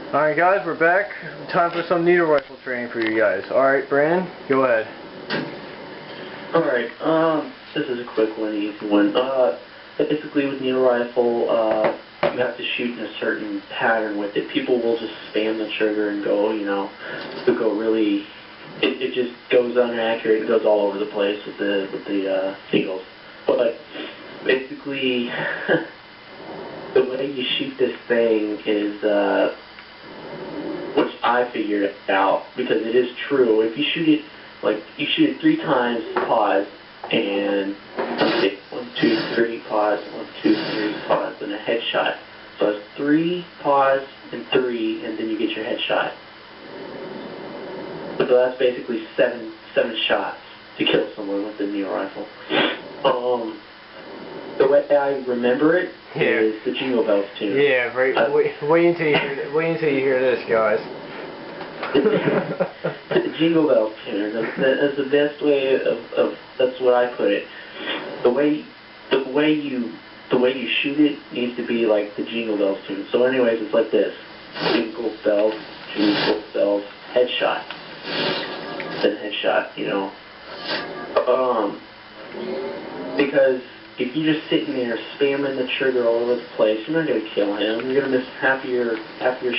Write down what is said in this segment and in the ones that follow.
Alright guys, we're back. Time for some needle rifle training for you guys. Alright, Brandon, go ahead. Alright, this is a quick one, easy one. Basically with needle rifle, you have to shoot in a certain pattern with it. People will just spam the trigger and go, they'll go really, it just goes inaccurate and goes all over the place with the needles. But basically, the way you shoot this thing is, which I figured out, because it is true. If you shoot it, you shoot it 3 times, pause, and 1, 2, 3, pause, 1, 2, 3, pause, and a headshot. So it's 3, pause, and 3, and then you get your headshot. So that's basically seven shots to kill someone with the needle rifle. The way I remember it is the Jingle Bells tune. Yeah, right. Wait until you hear this, guys. The Jingle Bells tune. That's the best way of. That's what I put it. The way you shoot it needs to be like the Jingle Bells tune. So, anyways, it's like this: Jingle bells, headshot. Then headshot. Because if you're just sitting there spamming the trigger all over the place, you're not going to kill him. You're going to miss half of your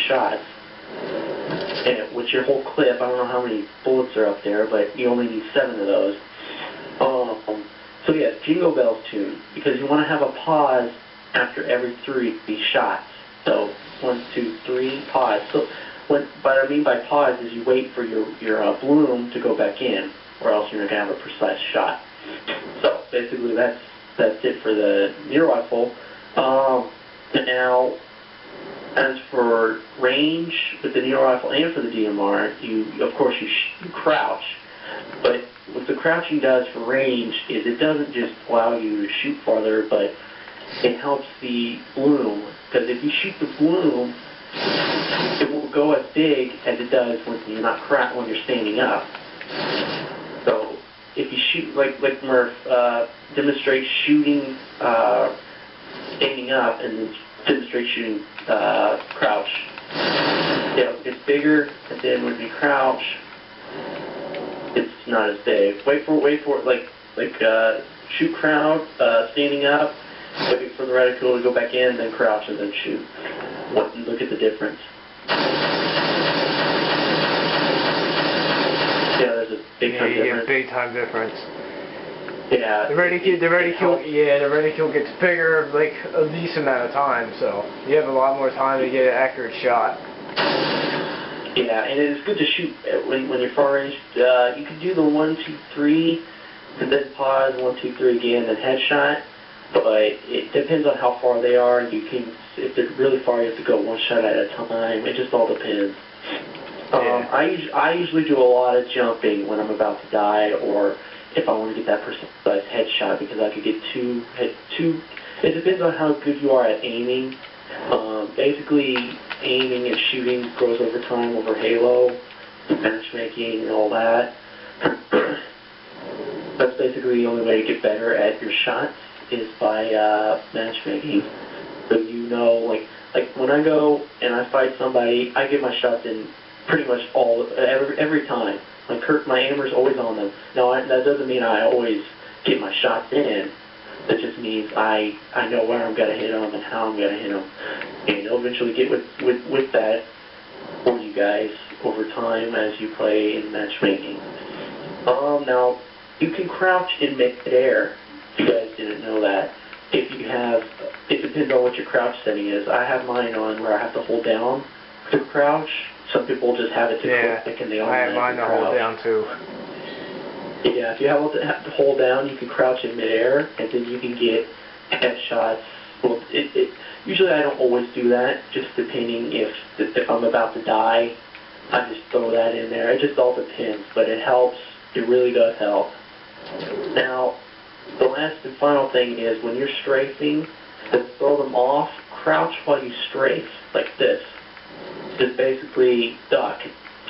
shots. And with your whole clip, I don't know how many bullets are up there, but you only need 7 of those. So yeah, Jingle Bells tune, because you want to have a pause after every 3 shots. So 1, 2, 3, pause. So what I mean by pause is you wait for your bloom to go back in, or else you're not going to have a precise shot. So basically that's it for the needle rifle. Now, as for range with the needle rifle and for the DMR, of course you crouch, but what the crouching does for range is it doesn't just allow you to shoot farther, but it helps the bloom, because if you shoot the bloom, it won't go as big as it does when you're standing up. So if you shoot like Murph demonstrates shooting standing up and then demonstrates shooting crouch, it's bigger, and then when you crouch, it's not as big. Wait for it, shoot crouch, standing up, wait for the reticle to go back in, then crouch, and then shoot. Look at the difference. Yeah, there's a big time difference. Yeah, big time difference. Yeah. The reticule gets bigger like a decent amount of time, so you have a lot more time to get an accurate shot. Yeah, and it's good to shoot when you're far range. You can do the 1, 2, 3, and then pause, 1, 2, 3 again, then headshot. But it depends on how far they are. If they're really far, you have to go 1 shot at a time. It just all depends. I usually do a lot of jumping when I'm about to die, or if I want to get that precise headshot, because I could get two. It depends on how good you are at aiming. Basically, aiming and shooting grows over time over Halo, matchmaking, and all that. That's basically the only way to get better at your shots is by matchmaking. So like when I go and I fight somebody, I get my shots in pretty much every time. My aimer's always on them. Now that doesn't mean I always get my shots in. That just means I know where I'm gonna hit them and how I'm gonna hit them, and you'll eventually get with that for you guys over time as you play in matchmaking. Now you can crouch in mid-air. If you guys didn't know that. It depends on what your crouch setting is. I have mine on where I have to hold down to crouch. Some people just have it to click and they automatically crouch. I have mine to hold down too. Yeah, if you have to hold down, you can crouch in midair, and then you can get headshots. Well, usually I don't always do that, just depending if I'm about to die, I just throw that in there. It just all depends, but it helps. It really does help. Now, the last and final thing is when you're strafing, to throw them off, crouch while you strafe, like this. Just basically duck.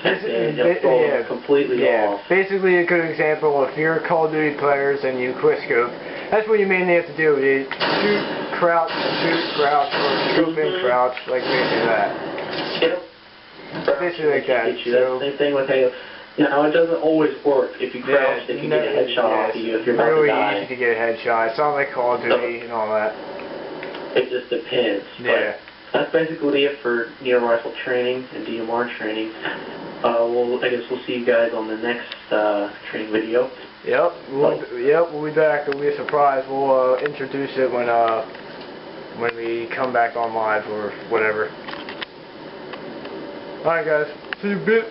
And then you'll throw them completely off. Basically a good example, if you're Call of Duty players and you quickscope, that's what you mainly have to do. You shoot, crouch, or scope in, crouch, like basically that. Yep. basically like that. So, same thing with Halo. Now, it doesn't always work. If you crouch, they can get a headshot off of you if you're about to die. Really easy to get a headshot. It's not like Call of Duty and all that. It just depends. Yeah. But that's basically it for near rifle training and DMR training. I guess we'll see you guys on the next training video. Yep. We'll be back. It'll be a surprise. We'll introduce it when we come back on live or whatever. Alright guys. See you in a bit.